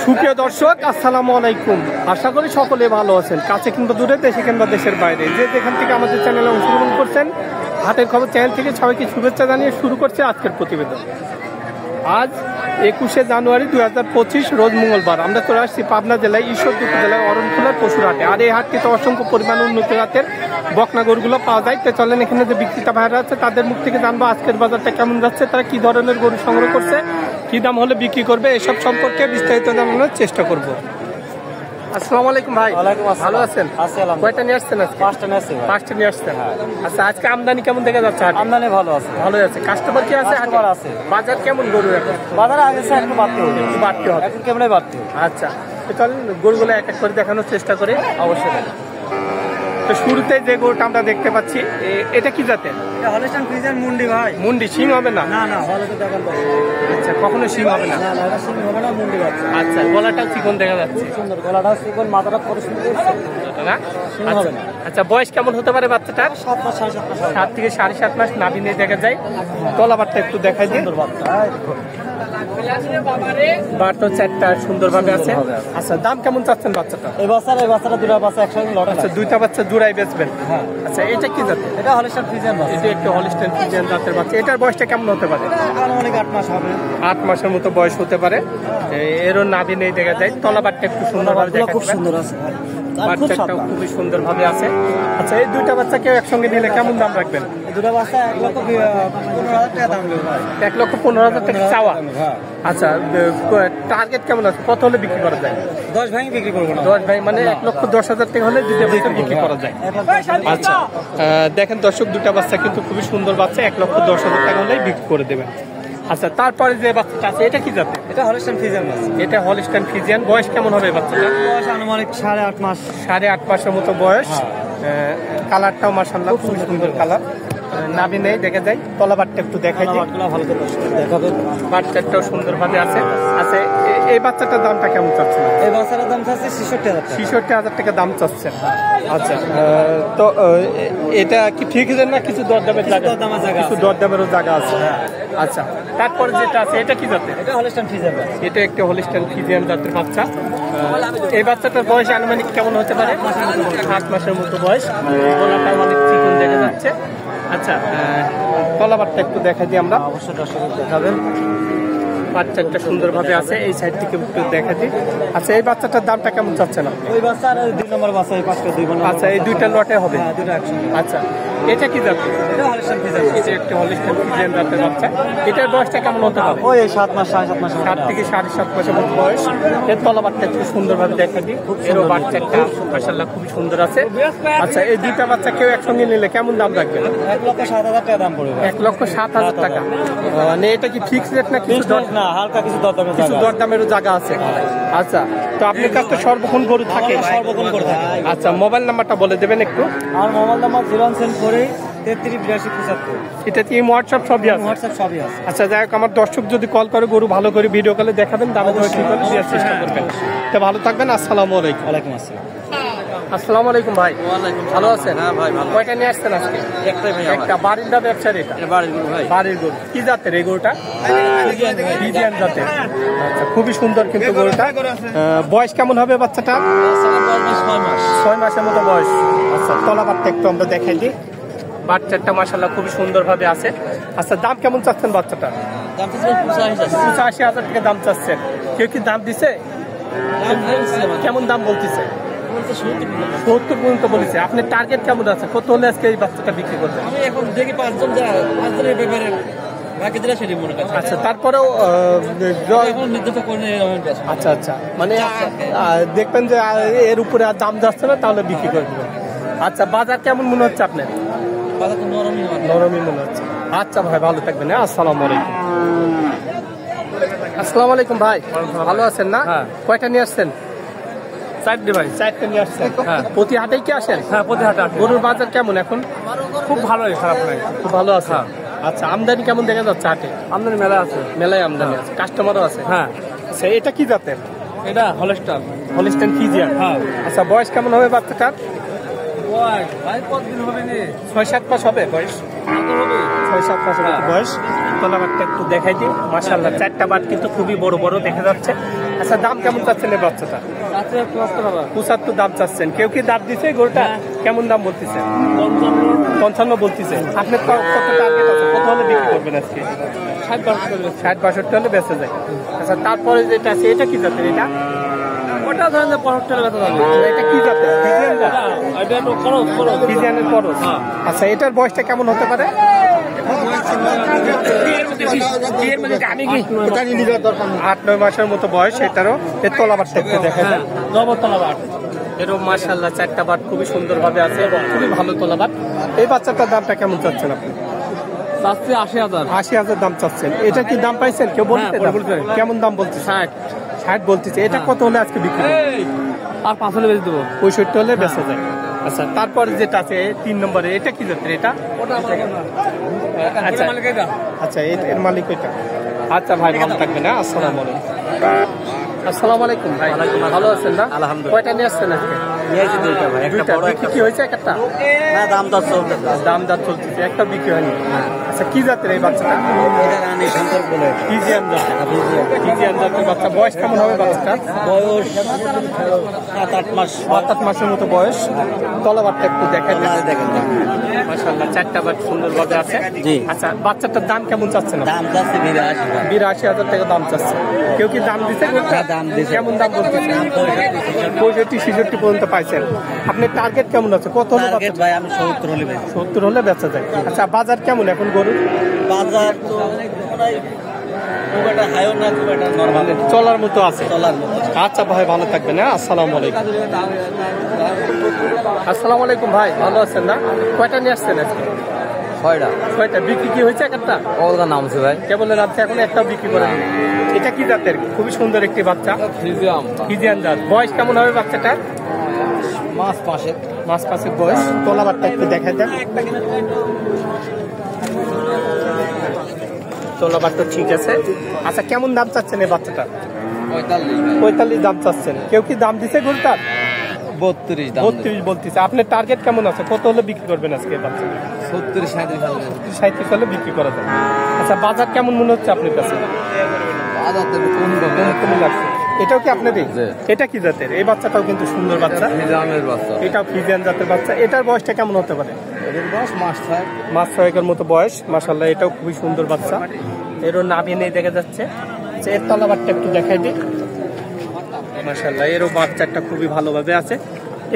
সুপ্রিয় দর্শক, আসসালামু আলাইকুম। আশা করি সকলে ভালো আছেন, কাছে কিংবা দূরে, দেশে কিংবা দেশের বাইরে, যে যেখান থেকে আমাদের চ্যানেলে অংশগ্রহণ করছেন। হাটের খবর চ্যানেল থেকে সবাইকে শুভেচ্ছা জানিয়ে শুরু করছে আজকের প্রতিবেদন। আজ 21শে জানুয়ারি 2025, রোজ মঙ্গলবার। আমরা চলে আসছি পাবনা জেলায় ঈশ্বরদী উপজেলায় অরণখোলার পশুর হাটে। আর এই হাটটিতে অসংখ্য পরিমাণ উন্নত জাতের বকনা গরুগুলো পাওয়া যায়। তো চলেন এখানে যে বিক্রেতা ভাইরা আছে তাদের মুখ থেকে জানবো আজকের বাজারটা কেমন যাচ্ছে, তারা কি ধরনের গরু সংগ্রহ করছে, কি দাম হলে বিক্রি করবে, এসব সম্পর্কে বিস্তারিত জানানোর চেষ্টা করব। আসসালামু আলাইকুম ভাই। ভালো আছেন? কয়টা নিয়ে আসছেন আজকে? পাঁচটা নিয়ে আসছেন। আচ্ছা, আজকে আমদানি কেমন দেখা যাচ্ছে? আমদানি ভালো আছে, ভালোই আছে। কাস্টমার কি আছে? আছে। বাজার কেমন গরু এখন? বাজারে আগে একটু বাড়তে হবে, একটু বাড়তে হবে, এখন কেমনে বাড়তে হবে। আচ্ছা, তো চলেন গরুগুলো এক এক করে দেখানোর চেষ্টা করি। অবশ্যই। তো শুরুতে যে গরুটা আমরা দেখতে পাচ্ছি, এটা কি জাতের? এটা হলিস্টাইন ফ্রিজিয়ান মুন্ডি ভাই। মুন্ডি, শিং হবে না? না না, ভালো তো দেখান তো। আচ্ছা, কখনো শিং হবে না? না না, এটা শিং হবে না, মুন্ডি বাচ্চা। আচ্ছা, গলাটাও চিকন দেখা যাচ্ছে। সুন্দর গলাটা চিকন, মাথাটা কত সুন্দর না? শিং হবে না। আচ্ছা, বয়স কেমন হতে পারে বাচ্চাটার? 7 মাস 7.5 মাস। 7 থেকে 7.5 মাস। নাভি নিয়ে দেখা যায়। তলাবারটা একটু দেখাই দিন। সুন্দর বাচ্চা, বারটা চারটা সুন্দরভাবে আছে। আচ্ছা, দাম কেমন চাচ্ছেন বাচ্চাটা? এই বাচ্চাটা দুটো বাচ্চা একসাথে লট। আচ্ছা, দুইটা বাচ্চা জোড়াই বেচবেন? হ্যাঁ। আচ্ছা, এটা কি জাতের? এটা হলিস্টাইন ফ্রিজিয়ান বাচ্চা। এটা একটু হলিস্টাইন ফ্রিজিয়ান জাতের বাচ্চা। এটার বয়সটা কেমন হতে পারে? আনুমানিক 8 মাস হবে। 8 মাসের মতো বয়স হতে পারে। এরও নাভি নেই দেখা যায়। তলাবারটা একটু সুন্দরভাবে দেখা খুব সুন্দর আছে, বাচ্চাটাও খুবই সুন্দরভাবে আছে। আচ্ছা, এই দুইটা বাচ্চা কেউ একসঙ্গে নিলে কেমন দাম রাখবেন? দুটো বাচ্চা 1,15,000 টাকা দাম দেবে ভাই। 1,15,000 টাকা চাওয়া? আচ্ছা, টার্গেট কেমন আছে? কত হলে বিক্রি করা যায়? 10 ভাঙি বিক্রি করবো না। 10 ভাই, মানে 1,10,000 টাকা হলে দুটো বাচ্চা বিক্রি করা যায়। আচ্ছা, দেখেন দর্শক, দুটা বাচ্চা কিন্তু খুবই সুন্দর বাচ্চা, 1,10,000 টাকা হলেই বিক্রি করে দেবেন। আচ্ছা, তারপরে যে বাচ্চাটা আছে, এটা কি জাতের? এটা হলিস্টাইন ফ্রিজিয়ান বাচ্চা। এটা হলিস্টাইন ফ্রিজিয়ান। বয়স কেমন হবে বাচ্চাটা? বয়স আনুমানিক 8.5 মাস। 8.5 মাসের মতো বয়স। কালারটাও মাশাআল্লাহ খুবই সুন্দর কালার। নাভি নেই দেখা যায়। তলাবারটা একটু দেখাই দিই। ভালো করে দেখাবেন। বাচ্চাটাও সুন্দরভাবে আছে। আচ্ছা, এই বাচ্চাটার দামটা কেমন চাচ্ছেন? এই বাচ্চাটার দাম চাচ্ছে 66,000 টাকা। 66,000 টাকা দাম চাচ্ছেন। আচ্ছা, তো এটা কি ফিক্সড না কিছু দরদামের জায়গা? কিছু দরদামেরও জায়গা আছে। আচ্ছা, তারপরে যেটা আছে, এটা কি জাতের? এটা হলিস্টাইন ফ্রিজিয়ান। এটা একটা হলিস্টাইন ফ্রিজিয়ান জাতের বাচ্চা। এই বাচ্চাটার বয়স আনুমানিক কেমন হতে পারে? 8 মাসের মতো বয়স। গলাটা অনেক চিকন দেখা যাচ্ছে। আচ্ছা, তলাবারটা একটু দেখা দিই আমরা। অবশ্যই দর্শক দেখাবেন। বাচ্চাটা সুন্দরভাবে আছে। এই সাইড থেকে একটু দেখা দিই। আচ্ছা, এই বাচ্চাটার দামটা কেমন চাচ্ছে না? ওই বাচ্চা আর 2 নম্বর বাচ্চা, এই 5টা 2 নম্বর। আচ্ছা, এই দুইটা লটে হবে? হ্যাঁ, দুটো একসঙ্গে। আচ্ছা, এটা কি জাতের? এটা হলিস্টাইন ফ্রিজিয়ান। এটা একটা হলিস্টাইন ফ্রিজিয়ান জাতের বাচ্চা। এটার বয়সটা কেমন হতে পারে? ওই 7 মাস 7.5 মাস। 7 থেকে 7.5 মাসের মতো বয়স। এর তলাবারটা একটু সুন্দরভাবে দেখা দিই। এরও বাচ্চাটা মাশাআল্লাহ খুবই সুন্দর আছে। আচ্ছা, এই দুইটা বাচ্চা কেউ একসঙ্গে নিলে কেমন দাম রাখবেন? 1,07,000 টাকা দাম পড়বে। 1,07,000 টাকা। মানে এটা কি ফিক্সড রেট না কিছু না, হালকা কিছু দরদামে কিছু দরদামেরও জায়গা আছে? আচ্ছা, তো আপনার কাছে তো সর্বক্ষণ গরু থাকে? সর্বক্ষণ করে থাকে। আচ্ছা, মোবাইল নাম্বারটা বলে দেবেন একটু। আমার মোবাইল নাম্বার 074338275। এটা কি হোয়াটসঅ্যাপ সবই আছে? হোয়াটসঅ্যাপ সবই আছে। আচ্ছা, যাই হোক, আমার দর্শক যদি কল করে গরু ভালো করে ভিডিও কলে দেখাবেন, দামে দরে ঠিক করে দেওয়ার চেষ্টা করবেন। তো ভালো থাকবেন। আসসালামু আলাইকুম। ওয়ালাইকুম আসসালাম। আসসালামু আলাইকুম ভাই। ওয়ালাইকুম। ভালো আছেন? হ্যাঁ ভাই, ভালো। কয়টা নিয়ে আসছেন আজকে? একটাই ভাই। একটা বাড়ির না ব্যবসার? এটা বাড়ির গরু ভাই। বাড়ির গরু। কি জাতের এই গরুটা? ফ্রিজিয়ান জাতের। আচ্ছা, খুবই সুন্দর কিন্তু গরুটা। বয়স কেমন হবে বাচ্চাটা? 6 মাসের মতো বয়স। আচ্ছা, তলাবারটা একটু আমরা দেখাই দিই। বাচ্চাটা মাশাআল্লাহ খুবই সুন্দরভাবে আছে। আচ্ছা, দাম কেমন চাচ্ছেন বাচ্চাটা? দাম তো 85,000 টাকা দাম চাচ্ছেন। কেউ কি দাম দিছে? কেমন দাম বলতেছে? 70 পর্যন্ত বলেছে। আপনার টার্গেট কেমন আছে? কত হলে আজকে এই বাচ্চাটা বিক্রি করবেন? আমি এখন দেখি 5 জনের ব্যাপারে বাকি দিলে সেটি মনে কাছে। আচ্ছা, তারপরেও এখন নির্দিষ্ট করে নেই। আচ্ছা আচ্ছা, মানে দেখবেন যে এর উপরে আর দাম যাচ্ছে না, তাহলে বিক্রি করে দেবেন। আচ্ছা, বাজার কেমন মনে হচ্ছে আপনার? বাজার তো নরমই মনে হচ্ছে। আচ্ছা ভাই, ভালো থাকবেন। আসসালামু আলাইকুম। আসসালামু আলাইকুম ভাই। ভালো আছেন না? কয়টা নিয়ে আসছেন? 4টি ভাই। 4টা নিয়ে আসছেন। প্রতি হাটেই কি আসেন? হ্যাঁ, প্রতি হাটে। গরুর বাজার কেমন এখন? খুব ভালোই, খারাপ নাই। খুব ভালো আছে। আচ্ছা, আমদানি কেমন দেখা যাচ্ছে হাটে? আমদানি মেলা আছে। মেলায় আমদানি আছে, কাস্টমারও আছে। হ্যাঁ। আচ্ছা, এটা কি জাতের? এটা হলিস্টাইন। Holstein Friesian. হ্যাঁ। আচ্ছা, বয়স কেমন হবে বাচ্চাটার? ভাই কতদিন হবে? 6-7 মাস হবে বয়স। 6-7 মাসের বয়স। তলাবারটা একটু দেখাই দিই। মাশাআল্লাহ, চারটা বাট কিন্তু খুবই বড় বড় দেখা যাচ্ছে। আচ্ছা, দাম কেমন চাচ্ছেন এই বাচ্চাটা? 75 দাম চাচ্ছেন। কেউ কি দাম দিছে গরুটা? কেমন দাম বলতেছে? 55 বলতেছে। আপনার কত টার্গেট আছে? কত হলে বিক্রি করবেন আজকে? 60-62 হলে বেঁচে যায়। আচ্ছা, তারপরে যেটা আছে এটা কি জাতের? এটা ওটা ধরেন যে 75 বেচা যাবে। এটা কি জাতের? ফিজিয়ান জাত? এটা একটু খরচ ফিজিয়ানের খরচ। আচ্ছা, এটার বয়সটা কেমন হতে পারে? 8-9 মাসের মতো বয়স এটারও। এর তলাবারটা একটু দেখা যায়। এরও মাশাআল্লাহ চারটা বাট খুবই সুন্দরভাবে আছে এবং খুবই ভালো তলাবাট। এই বাচ্চাটার দামটা কেমন চাচ্ছেন আপনি? 80,000 দাম চাচ্ছেন। এটা কি দাম পাইছেন? কেউ বলতে কেমন দাম বলছে? 60 বলতেছে। এটা কত হলে আজকে বিক্রি করবেন? আর 5 হলে বেচে দেবো। 65 হলে বেচা যায়। আচ্ছা, তারপরে যেটা আছে 3 নম্বরে, এটা কি জাতের? এটা আচ্ছা আচ্ছা, এর মালিক ওইটা। আচ্ছা ভাই, ভালো থাকবেন। হ্যাঁ, আসসালামু আলাইকুম। আসসালামু আলাইকুম ভাই, ভালো আছেন না? আলহামদুলিল্লাহ। কয়টা নিয়ে আসছেন আজকে? নিয়েছি দুইটা ভাই, একটা দুইটা। বড় বিক্রি একটা কি হয়েছে? একটা না, দাম দর চলতেছে। দাম চলতেছে, একটা বিক্রি হয়নি। আচ্ছা, কি জাতের এই বাচ্চাটা? এটা রানী সন্তর বলে। ফিজিয়ান জাতের। ফিজিয়ান জাতের বাচ্চা। বয়স কেমন হবে বাচ্চাটা? বয়স 7-8 মাস। 7-8 মাসের মতো বয়স। তলাবারটা একটু দেখেন। দেখেন মাশাআল্লাহ, চারটা বাট সুন্দরভাবে আছে। জি। আচ্ছা, বাচ্চাটার দাম কেমন চাচ্ছেন? দাম যাচ্ছে 82,000। 82,000 টাকা দাম চাচ্ছে। কেউ কি দাম দিচ্ছে? দাম দিছে। কেমন দাম বলতেছে? 65-66 পর্যন্ত পাইছেন। আপনার টার্গেট কেমন আছে? কত হলে টার্গেট ভাই আমি 70 হলে বেচি। 70 হলে বেচা যায়। আচ্ছা, বাজার কেমন এখন গরুর? বাজার তো প্রায় খুব একটা হাইও না, খুব একটা নরমাল, চলার মতো আছে। চলার মতো। আচ্ছা ভাই, ভালো থাকবেন। হ্যাঁ, আসসালামু আলাইকুম। আসসালামু আলাইকুম ভাই, ভালো আছেন না? কয়টা নিয়ে আসছেন আজকে? 6টা। বিক্রি কি হয়েছে? একটা ওটা নামছে ভাই। কেবল নামছে, এখন একটাও বিক্রি করে দিন। এটা কি জাতের? খুবই সুন্দর একটি বাচ্চা। ফিজিয়ান জাত। বয়স কেমন হবে বাচ্চাটার? মাস পাঁচের বয়স। তলাবারটা একটু দেখা যায়। তলাবারটা ঠিক আছে। আচ্ছা, কেমন দাম চাচ্ছেন এই বাচ্চাটা? 45 দাম চাচ্ছেন। কেউ কি দাম দিছে গরুটার? 32 দাম। 32 বলতেছে। আপনার টার্গেট কেমন আছে? কত হলে বিক্রি করবেন আজকে এই বাচ্চা? 37 হলে বিক্রি করা যায়। আচ্ছা, বাজার কেমন মনে হচ্ছে আপনার কাছে? কম লাগছে। এটাও কি আপনাদের? এটা কি জাতের? এই বাচ্চাটাও কিন্তু সুন্দর বাচ্চা। এটাও ফিজিয়ান জাতের বাচ্চা। এটার বয়সটা কেমন হতে পারে? মাস 6 মতো বয়স। মাশাআল্লাহ, এটাও খুবই সুন্দর বাচ্চা। এরও নাভি নেই দেখা যাচ্ছে। আচ্ছা, এর তলাবারটা একটু দেখাই দিই। মাশাআল্লাহ, এরও বাচ্চাটা খুবই ভালোভাবে আছে।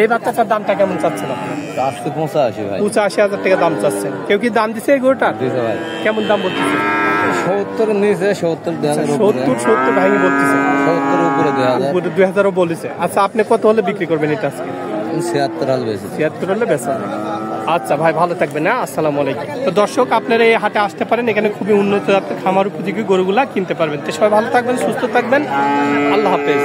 এই বাচ্চাটার দামটা কেমন চাচ্ছেন আপনি? 85,000 টাকা দাম চাচ্ছেন। কেউ কি দাম দিছে এই গরুটা? কেমন দাম বলতেছে? 70 নিচে, 70 70 ভাঙি বলতেছে। 70 উপরে 2000। 2000ও বলেছে। আচ্ছা, আপনি কত হলে বিক্রি করবেন এটা আজকে? 76 হলে বেশি। 76 হলে বেচা যায়। আচ্ছা ভাই, ভালো থাকবেন। না, আসসালামু আলাইকুম। তো দর্শক, আপনারা এই হাটে আসতে পারেন। এখানে খুবই উন্নত জাতের খামার উপযোগী গরুগুলা কিনতে পারবেন। তো সবাই ভালো থাকবেন, সুস্থ থাকবেন। আল্লাহ হাফেজ।